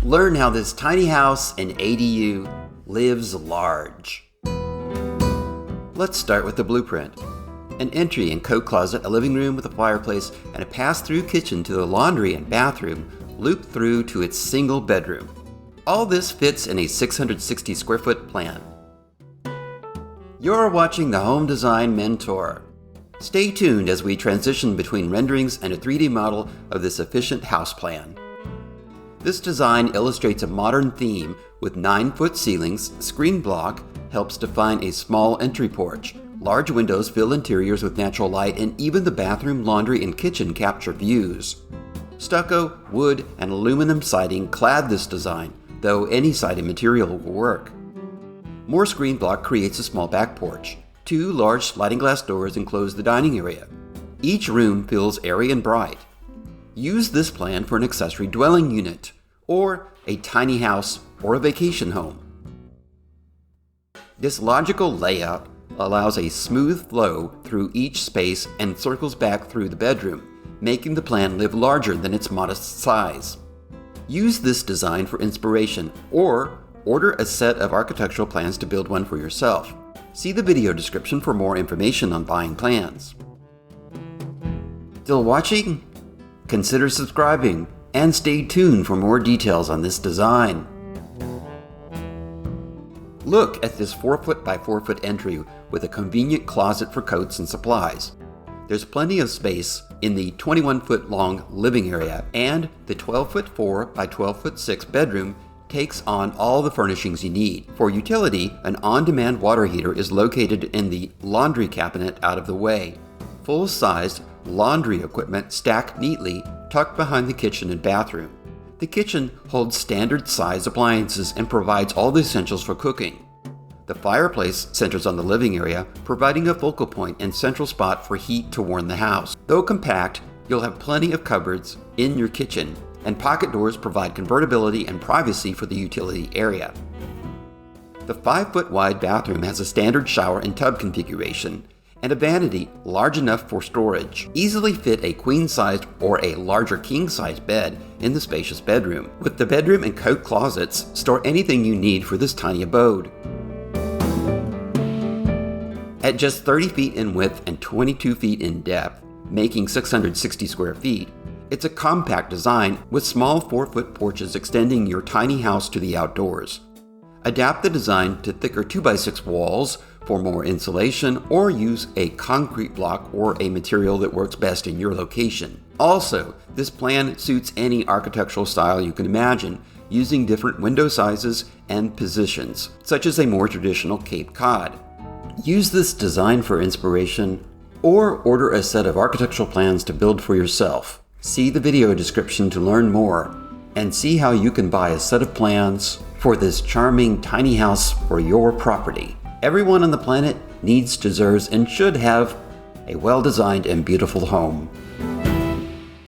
Learn how this tiny house and ADU lives large. Let's start with the blueprint. An entry and coat closet, a living room with a fireplace, and a pass-through kitchen to the laundry and bathroom loop through to its single bedroom. All this fits in a 660 square foot plan. You're watching the Home Design Mentor. Stay tuned as we transition between renderings and a 3D model of this efficient house plan. This design illustrates a modern theme with 9-foot ceilings. Screen block helps define a small entry porch. Large windows fill interiors with natural light, and even the bathroom, laundry, and kitchen capture views. Stucco, wood, and aluminum siding clad this design, though any siding material will work. More screen block creates a small back porch. 2 large sliding glass doors enclose the dining area. Each room feels airy and bright. Use this plan for an accessory dwelling unit, or a tiny house or a vacation home. This logical layout allows a smooth flow through each space and circles back through the bedroom, making the plan live larger than its modest size. Use this design for inspiration, or order a set of architectural plans to build one for yourself. See the video description for more information on buying plans. Still watching? Consider subscribing and stay tuned for more details on this design. Look at this 4-foot by 4-foot entry with a convenient closet for coats and supplies. There's plenty of space in the 21-foot long living area, and the 12-foot 4 by 12-foot 6 bedroom takes on all the furnishings you need. For utility, an on-demand water heater is located in the laundry cabinet out of the way. Full-sized laundry equipment stacked neatly tucked behind the kitchen and bathroom. The kitchen holds standard size appliances and provides all the essentials for cooking. The fireplace centers on the living area, providing a focal point and central spot for heat to warm the house. Though compact, you'll have plenty of cupboards in your kitchen, and pocket doors provide convertibility and privacy for the utility area. The 5-foot wide bathroom has a standard shower and tub configuration, and a vanity large enough for storage. Easily fit a queen-sized or a larger king-size bed in the spacious bedroom. With the bedroom and coat closets, store anything you need for this tiny abode. At just 30 feet in width and 22 feet in depth, making 660 square feet, it's a compact design with small 4-foot porches extending your tiny house to the outdoors. Adapt the design to thicker 2x6 walls for more insulation, or use a concrete block or a material that works best in your location. Also, this plan suits any architectural style you can imagine, using different window sizes and positions, such as a more traditional Cape Cod. Use this design for inspiration, or order a set of architectural plans to build for yourself. See the video description to learn more, and see how you can buy a set of plans for this charming tiny house for your property. Everyone on the planet needs, deserves, and should have a well-designed and beautiful home.